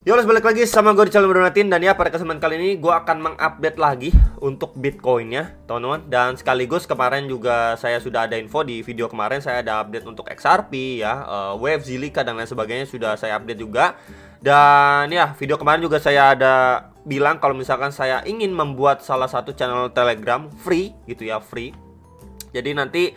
Yo, balik lagi sama gue di channel Bronatin. Dan ya, pada kesempatan kali ini gue akan mengupdate lagi untuk Bitcoinnya, teman-teman. Dan sekaligus kemarin juga saya sudah ada info di video kemarin. Saya ada update untuk XRP ya, Wave, Zilliqa dan lain sebagainya sudah saya update juga. Dan ya, video kemarin juga saya ada bilang kalau misalkan saya ingin membuat salah satu channel Telegram free gitu ya, free. Jadi nanti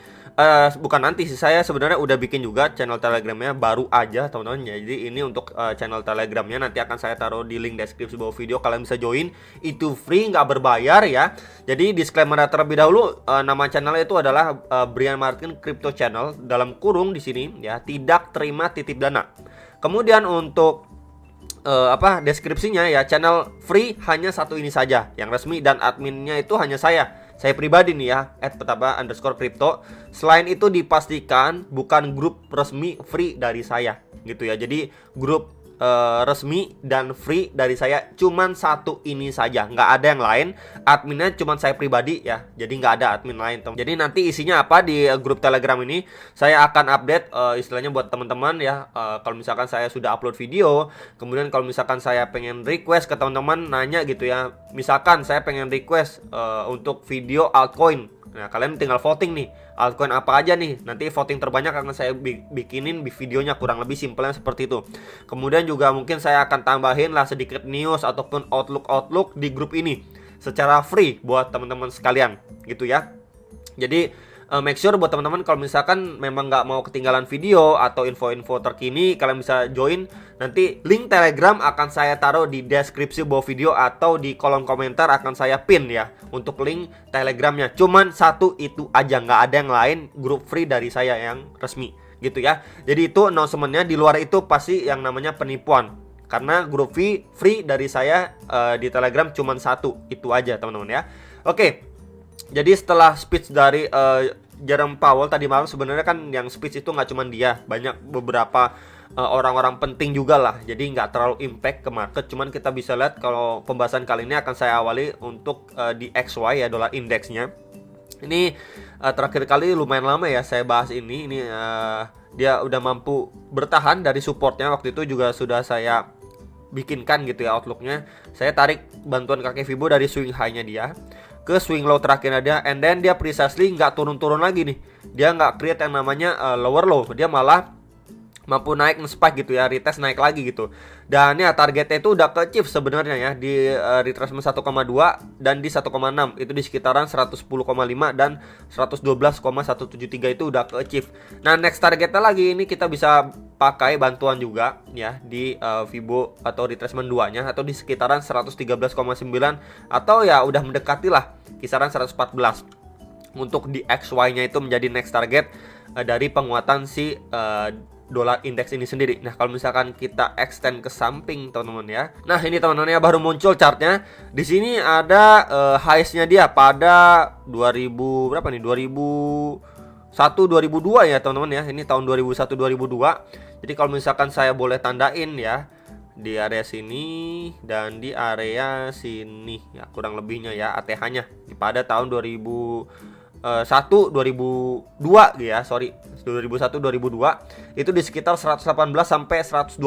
bukan nanti sih, saya sebenarnya udah bikin juga channel Telegramnya baru aja, teman-teman. Jadi ini untuk channel Telegramnya nanti akan saya taruh di link deskripsi bawah video. Kalian bisa join, itu free, nggak berbayar ya. Jadi disclaimer terlebih dahulu, nama channelnya itu adalah Brian Martin Crypto Channel, dalam kurung di sini ya, tidak terima titip dana. Kemudian untuk deskripsinya ya, channel free hanya satu ini saja yang resmi, dan adminnya itu hanya saya pribadi nih ya, @petaba_crypto. Selain itu dipastikan bukan grup resmi free dari saya gitu ya. Jadi grup resmi dan free dari saya cuman satu ini saja, nggak ada yang lain. Adminnya cuman saya pribadi ya, jadi nggak ada admin lain, teman. Jadi nanti isinya apa di grup Telegram ini saya akan update, istilahnya buat teman-teman ya. Kalau misalkan saya sudah upload video, kemudian kalau misalkan saya pengen request ke teman-teman, nanya gitu ya, misalkan saya pengen request untuk video altcoin. Nah, kalian tinggal voting nih, altcoin apa aja nih. Nanti voting terbanyak akan saya bikinin videonya, kurang lebih simpelnya seperti itu. Kemudian juga mungkin saya akan tambahin lah sedikit news ataupun outlook di grup ini secara free buat teman-teman sekalian gitu ya. Jadi make sure buat teman-teman kalau misalkan memang nggak mau ketinggalan video atau info-info terkini, kalian bisa join. Nanti link Telegram akan saya taruh di deskripsi bawah video atau di kolom komentar akan saya pin ya, untuk link Telegramnya. Cuman satu itu aja, nggak ada yang lain, grup free dari saya yang resmi gitu ya. Jadi itu announcementnya. Di luar itu pasti yang namanya penipuan, karena grup free dari saya di Telegram cuman satu itu aja, teman-teman ya. Oke. Jadi setelah speech dari Jerome Powell tadi malam, sebenarnya kan yang speech itu nggak cuma dia, banyak beberapa orang-orang penting juga lah. Jadi nggak terlalu impact ke market. Cuman kita bisa lihat kalau pembahasan kali ini akan saya awali untuk di XY ya, dolar indeksnya. Ini terakhir kali lumayan lama ya saya bahas ini. Ini dia udah mampu bertahan dari supportnya. Waktu itu juga sudah saya bikinkan gitu ya outlooknya. Saya tarik bantuan kaki Fibo dari swing high-nya dia ke swing low terakhirnya dia, and then dia precisely nggak turun-turun lagi nih. Dia nggak create yang namanya lower low, dia malah mampu naik nge-spike gitu ya, retest naik lagi gitu. Dan ya targetnya itu udah ke achieve sebenarnya ya, di retracement 1,2 dan di 1,6 itu di sekitaran 110,5 dan 112,173 itu udah ke achieve. Nah, next targetnya lagi ini kita bisa pakai bantuan juga ya di Fibo atau retracement 2-nya, atau di sekitaran 113,9 atau ya udah mendekati lah kisaran 114. Untuk di XY-nya itu menjadi next target dari penguatan si dolar indeks ini sendiri. Nah, kalau misalkan kita extend ke samping, teman-teman ya. Nah, ini teman-teman ya, baru muncul chartnya. Di sini ada highs-nya dia pada 2000 berapa nih? 2001 2002 ya, teman-teman ya. Ini tahun 2001 2002. Jadi kalau misalkan saya boleh tandain ya, di area sini dan di area sini ya, kurang lebihnya ya ATH-nya pada tahun 2001 2002 itu di sekitar 118 sampai 120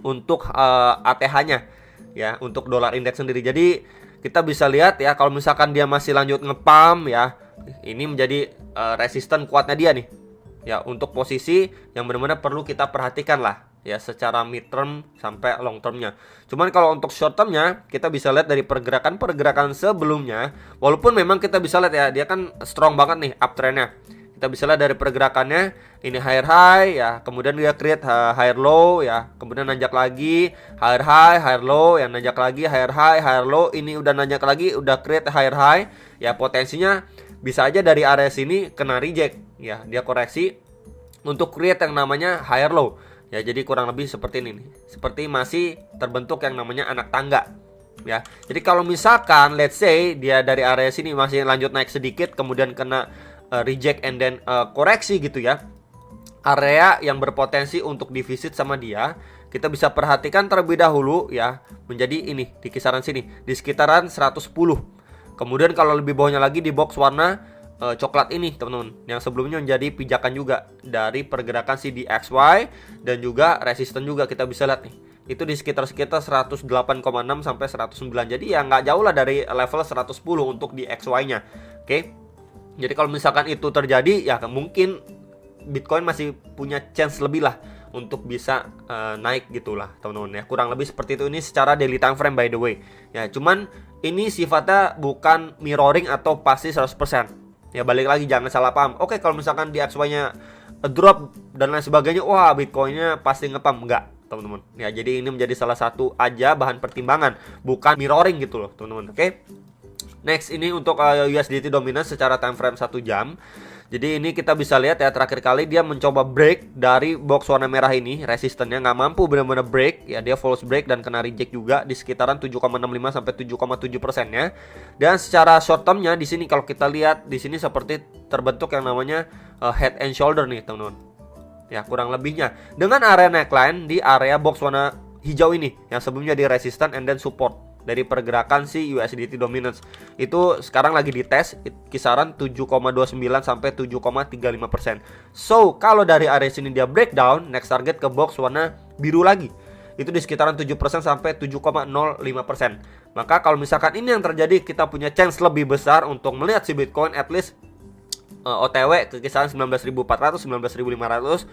untuk ATH-nya ya, untuk dolar indeks sendiri. Jadi kita bisa lihat ya, kalau misalkan dia masih lanjut ngepam ya, ini menjadi resisten kuatnya dia nih ya, untuk posisi yang benar-benar perlu kita perhatikan lah ya, secara mid term sampai long termnya. Cuman kalau untuk short termnya, kita bisa lihat dari pergerakan sebelumnya, walaupun memang kita bisa lihat ya, dia kan strong banget nih uptrendnya. Kita bisa lihat dari pergerakannya, ini higher high ya, kemudian dia create higher low ya, kemudian nanjak lagi higher high, higher low, yang nanjak lagi higher high, higher low, ini udah nanjak lagi, udah create higher high ya. Potensinya bisa aja dari area sini kena reject ya, dia koreksi untuk create yang namanya higher low ya. Jadi kurang lebih seperti ini nih, seperti masih terbentuk yang namanya anak tangga ya. Jadi kalau misalkan let's say dia dari area sini masih lanjut naik sedikit, kemudian kena reject and then koreksi gitu ya, area yang berpotensi untuk divisit sama dia, kita bisa perhatikan terlebih dahulu ya, menjadi ini di kisaran sini di sekitaran 110. Kemudian kalau lebih bawahnya lagi di box warna coklat ini, teman-teman, yang sebelumnya menjadi pijakan juga dari pergerakan si DXY dan juga resisten juga kita bisa lihat nih. itu di sekitar 108,6 sampai 109. Jadi ya nggak jauh lah dari level 110 untuk di XY-nya. Oke. Jadi kalau misalkan itu terjadi, ya mungkin Bitcoin masih punya chance lebih lah untuk bisa naik gitulah teman-teman ya. Kurang lebih seperti itu. Ini secara daily time frame by the way. Ya, cuman ini sifatnya bukan mirroring atau pasti 100%. Ya balik lagi, jangan salah paham. Oke, kalau misalkan di XY-nya drop dan lain sebagainya, wah Bitcoin-nya pasti ngepump. Enggak, teman-teman. Ya, jadi ini menjadi salah satu aja bahan pertimbangan, bukan mirroring gitu loh, teman-teman. Oke. Next, ini untuk USDT dominance secara time frame 1 jam. Jadi ini kita bisa lihat ya, terakhir kali dia mencoba break dari box warna merah ini, resistennya nggak mampu benar-benar break ya, dia false break dan kena reject juga di sekitaran 7,65 sampai 7,7%-nya. Dan secara short termnya di sini kalau kita lihat di sini seperti terbentuk yang namanya head and shoulder nih, teman-teman. Ya, kurang lebihnya dengan area neckline di area box warna hijau ini yang sebelumnya di resistance and then support dari pergerakan si USDT dominance. Itu sekarang lagi dites kisaran 7,29 sampai 7,35%. So, kalau dari area sini dia breakdown, next target ke box warna biru lagi. Itu di sekitaran 7% sampai 7,05%. Maka kalau misalkan ini yang terjadi, kita punya chance lebih besar untuk melihat si Bitcoin at least OTW ke kisaran 19.400, 19.500,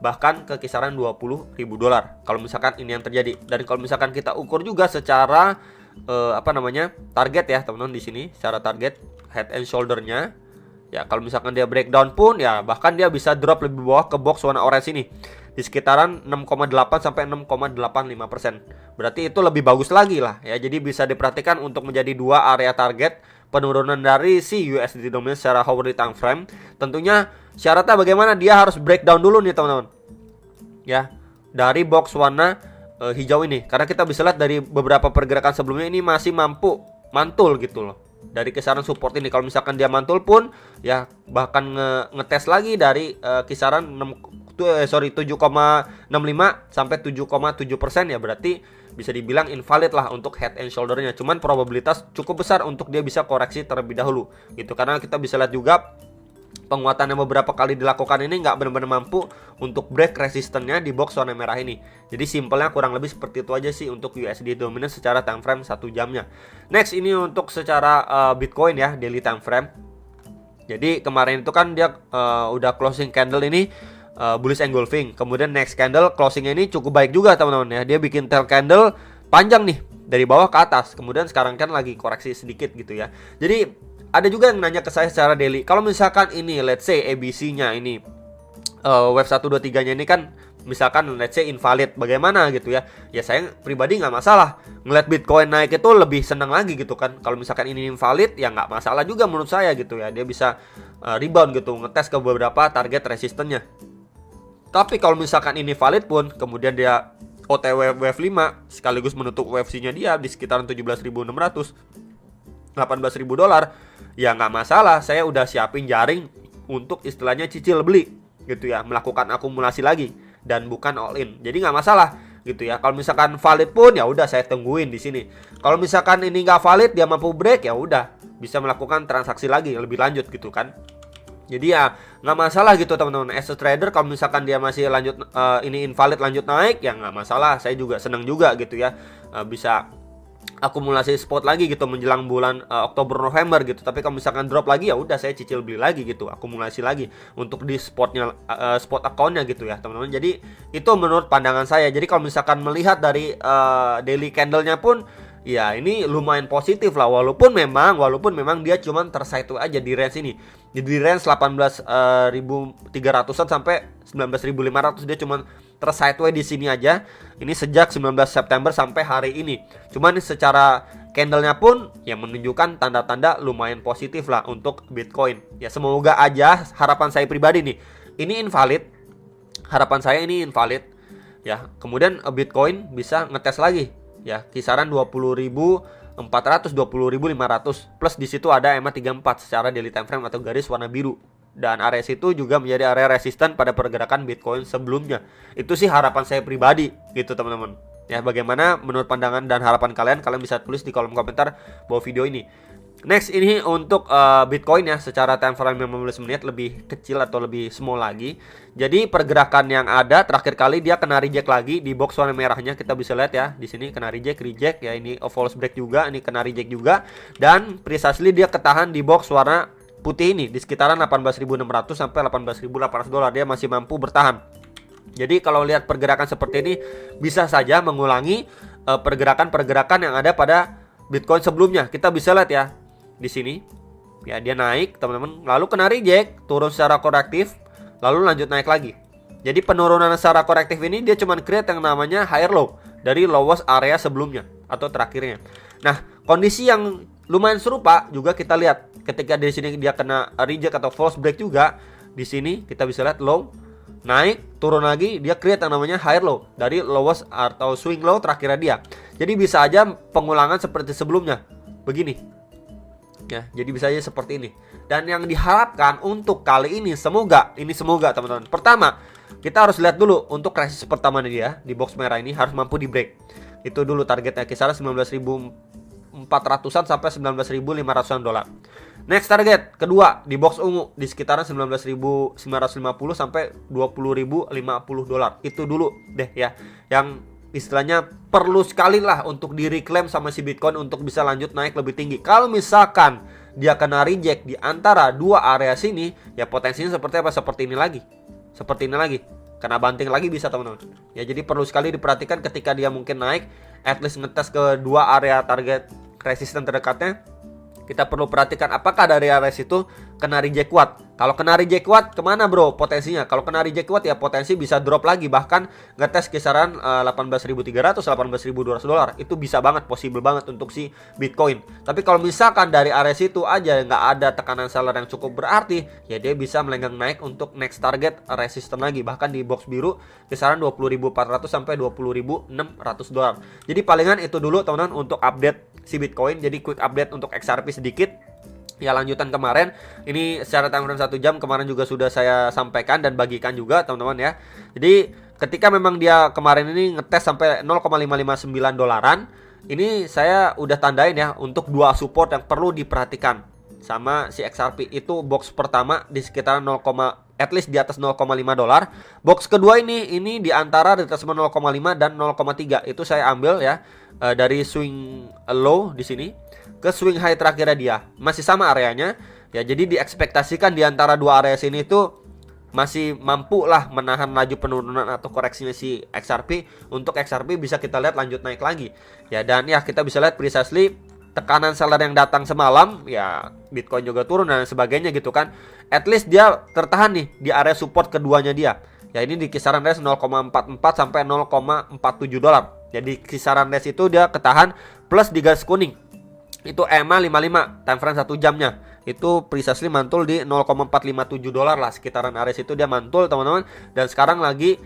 bahkan ke kisaran 20.000 dolar. Kalau misalkan ini yang terjadi. Dan kalau misalkan kita ukur juga secara target ya, teman-teman di sini secara target head and shoulder-nya. Ya, kalau misalkan dia breakdown pun ya bahkan dia bisa drop lebih bawah ke box warna orange ini di sekitaran 6,8 sampai 6,85%. Berarti itu lebih bagus lagi lah ya. Jadi bisa diperhatikan untuk menjadi dua area target penurunan dari si USDT dominance secara hourly time frame. Tentunya syaratnya bagaimana? Dia harus breakdown dulu nih, teman-teman. Ya, dari box warna hijau ini. Karena kita bisa lihat dari beberapa pergerakan sebelumnya ini masih mampu mantul gitu loh. Dari kisaran support ini, kalau misalkan dia mantul pun ya bahkan ngetes lagi dari kisaran 7,65 sampai 7,7% ya, berarti bisa dibilang invalid lah untuk head and shoulder-nya. Cuman probabilitas cukup besar untuk dia bisa koreksi terlebih dahulu gitu. Karena kita bisa lihat juga penguatan yang beberapa kali dilakukan ini nggak benar-benar mampu untuk break resistennya di box warna merah ini. Jadi simpelnya kurang lebih seperti itu aja sih untuk USD dominance secara time frame 1 jamnya. Next, ini untuk secara Bitcoin ya, daily time frame. Jadi kemarin itu kan dia udah closing candle ini bullish engulfing. Kemudian next candle closingnya ini cukup baik juga, teman-teman ya. Dia bikin tail candle panjang nih dari bawah ke atas. Kemudian sekarang kan lagi koreksi sedikit gitu ya. Jadi ada juga yang nanya ke saya secara daily, kalau misalkan ini let's say ABC-nya ini wave 123-nya ini kan misalkan let's say invalid, bagaimana gitu ya. Ya saya pribadi nggak masalah, ngeliat Bitcoin naik itu lebih senang lagi gitu kan. Kalau misalkan ini invalid ya nggak masalah juga menurut saya gitu ya. Dia bisa rebound gitu, ngetes ke beberapa target resistennya. Tapi kalau misalkan ini valid pun kemudian dia OTW wave 5 sekaligus menutup wave C-nya dia di sekitaran 17.600, 18.000 dolar, ya nggak masalah. Saya udah siapin jaring untuk istilahnya cicil beli gitu ya, melakukan akumulasi lagi dan bukan all in. Jadi nggak masalah gitu ya. Kalau misalkan valid pun ya udah saya tungguin di sini. Kalau misalkan ini nggak valid, dia mampu break, ya udah bisa melakukan transaksi lagi lebih lanjut gitu kan. Jadi ya nggak masalah gitu teman-teman. As a trader, kalau misalkan dia masih lanjut ini invalid lanjut naik, ya nggak masalah. Saya juga senang juga gitu ya, bisa akumulasi spot lagi gitu menjelang bulan Oktober November gitu. Tapi kalau misalkan drop lagi ya udah saya cicil beli lagi gitu, akumulasi lagi untuk di spotnya spot accountnya gitu ya teman-teman. Jadi itu menurut pandangan saya. Jadi kalau misalkan melihat dari daily candlenya pun ya ini lumayan positif lah, walaupun memang dia cuman tersideways aja di range ini. Di range 18.300-an sampai 19.500 dia cuman tersideways di sini aja. Ini sejak 19 September sampai hari ini. Cuman secara candlenya pun yang menunjukkan tanda-tanda lumayan positif lah untuk Bitcoin. Ya semoga aja, harapan saya pribadi nih, ini invalid. Harapan saya ini invalid. Ya, kemudian Bitcoin bisa ngetes lagi. Ya, kisaran 20.400, 20.500 plus di situ ada EMA 34 secara daily time frame atau garis warna biru. Dan area situ juga menjadi area resisten pada pergerakan Bitcoin sebelumnya. Itu sih harapan saya pribadi gitu teman-teman. Ya, bagaimana menurut pandangan dan harapan kalian bisa tulis di kolom komentar bawah video ini. Next, ini untuk Bitcoin ya, secara time frame 15 menit lebih kecil atau lebih small lagi. Jadi pergerakan yang ada terakhir kali dia kena reject lagi di box warna merahnya, kita bisa lihat ya. Di sini kena reject ya, ini false break juga, ini kena reject juga, dan precisely dia ketahan di box warna putih ini di sekitaran 18.600 sampai 18.800 dolar. Dia masih mampu bertahan. Jadi kalau lihat pergerakan seperti ini bisa saja mengulangi pergerakan-pergerakan yang ada pada Bitcoin sebelumnya. Kita bisa lihat ya di sini. Ya, dia naik, teman-teman, lalu kena reject, turun secara korektif, lalu lanjut naik lagi. Jadi penurunan secara korektif ini dia cuma create yang namanya higher low dari lowest area sebelumnya atau terakhirnya. Nah, kondisi yang lumayan serupa juga kita lihat ketika di sini dia kena reject atau false break juga. Di sini kita bisa lihat low, naik, turun lagi, dia create yang namanya higher low dari lowest atau swing low terakhirnya dia. Jadi bisa aja pengulangan seperti sebelumnya. Begini. Ya, jadi bisa aja seperti ini. Dan yang diharapkan untuk kali ini semoga teman-teman. Pertama, kita harus lihat dulu untuk resist pertama dia di box merah ini harus mampu di break. Itu dulu targetnya kisaran 19.400-an sampai 19.500-an dolar. Next target kedua di box ungu di sekitaran 19.950 sampai 20.050 dolar. Itu dulu deh ya, yang istilahnya perlu sekali lah untuk di-reclaim sama si Bitcoin untuk bisa lanjut naik lebih tinggi. Kalau misalkan dia kena reject di antara dua area sini, ya potensinya seperti apa? Seperti ini lagi. Kena banting lagi bisa, teman-teman. Ya, jadi perlu sekali diperhatikan ketika dia mungkin naik, at least ngetes ke dua area target resisten terdekatnya. Kita perlu perhatikan apakah dari area situ kena reject kuat. Kalau kena reject kuat, kemana bro potensinya? Kalau kena reject kuat ya potensi bisa drop lagi, bahkan ngetes kisaran 18.300, 18.200 dolar. Itu bisa banget, possible banget untuk si Bitcoin. Tapi kalau misalkan dari area situ aja nggak ada tekanan seller yang cukup berarti, ya dia bisa melenggang naik untuk next target resisten lagi. Bahkan di box biru kisaran 20.400 sampai 20.600 dolar. Jadi palingan itu dulu teman-teman untuk update si Bitcoin. Jadi quick update untuk XRP sedikit. Ya, lanjutan kemarin ini secara time frame 1 jam kemarin juga sudah saya sampaikan dan bagikan juga teman-teman ya. Jadi ketika memang dia kemarin ini ngetes sampai 0,559 dolaran, ini saya udah tandain ya untuk dua support yang perlu diperhatikan sama si XRP. Itu box pertama di sekitaran 0, at least di atas 0,5 dolar. Box kedua ini di antara di atas 0,5 dan 0,3. Itu saya ambil ya dari swing low di sini ke swing high terakhirnya dia. Masih sama areanya. Ya, jadi diekspektasikan di antara dua area sini itu masih mampu lah menahan laju penurunan atau koreksinya si XRP. Untuk XRP bisa kita lihat lanjut naik lagi. Ya, dan ya kita bisa lihat precisely tekanan seller yang datang semalam, ya Bitcoin juga turun dan sebagainya gitu kan. At least dia tertahan nih di area support keduanya dia. Ya, ini di kisaran range 0,44 sampai 0,47 dolar. Jadi kisaran range itu dia ketahan plus di garis kuning. Itu EMA 55 time frame 1 jamnya. Itu precisely mantul di 0,457 dolar lah, sekitaran area itu dia mantul teman-teman, dan sekarang lagi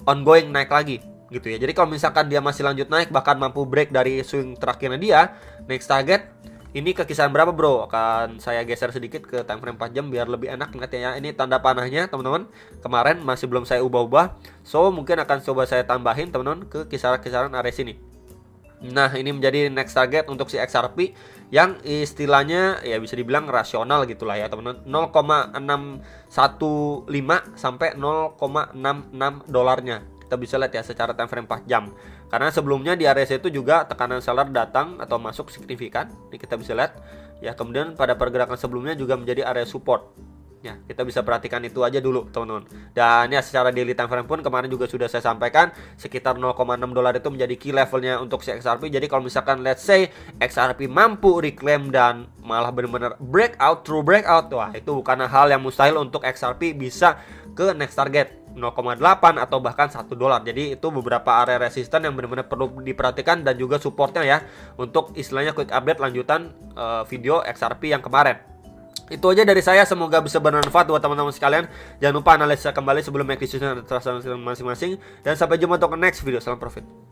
ongoing naik lagi gitu ya. Jadi kalau misalkan dia masih lanjut naik bahkan mampu break dari swing terakhirnya dia, next target ini ke kisaran berapa bro? Akan saya geser sedikit ke time frame 4 jam biar lebih enak ngeliatnya ya. Ini tanda panahnya teman-teman. Kemarin masih belum saya ubah-ubah. So mungkin akan coba saya tambahin teman-teman ke kisaran-kisaran area sini. Nah, ini menjadi next target untuk si XRP yang istilahnya ya bisa dibilang rasional gitulah ya teman-teman. 0,615 sampai 0,66 dolarnya. Kita bisa lihat ya secara time frame 4 jam. Karena sebelumnya di area itu juga tekanan seller datang atau masuk signifikan. Ini kita bisa lihat. Ya, kemudian pada pergerakan sebelumnya juga menjadi area support. Ya, kita bisa perhatikan itu aja dulu teman-teman. Dan ya secara daily time frame pun kemarin juga sudah saya sampaikan sekitar 0,6 dolar itu menjadi key levelnya untuk si XRP. Jadi kalau misalkan let's say XRP mampu reclaim dan malah benar-benar breakout, true breakout, wah itu bukan hal yang mustahil untuk XRP bisa ke next target 0,8 atau bahkan 1 dolar. Jadi itu beberapa area resisten yang benar-benar perlu diperhatikan dan juga supportnya ya untuk istilahnya quick update lanjutan video XRP yang kemarin. Itu aja dari saya, semoga bisa bermanfaat buat teman-teman sekalian. Jangan lupa analisa kembali sebelum make decision atas masing-masing. Dan sampai jumpa untuk next video. Salam profit.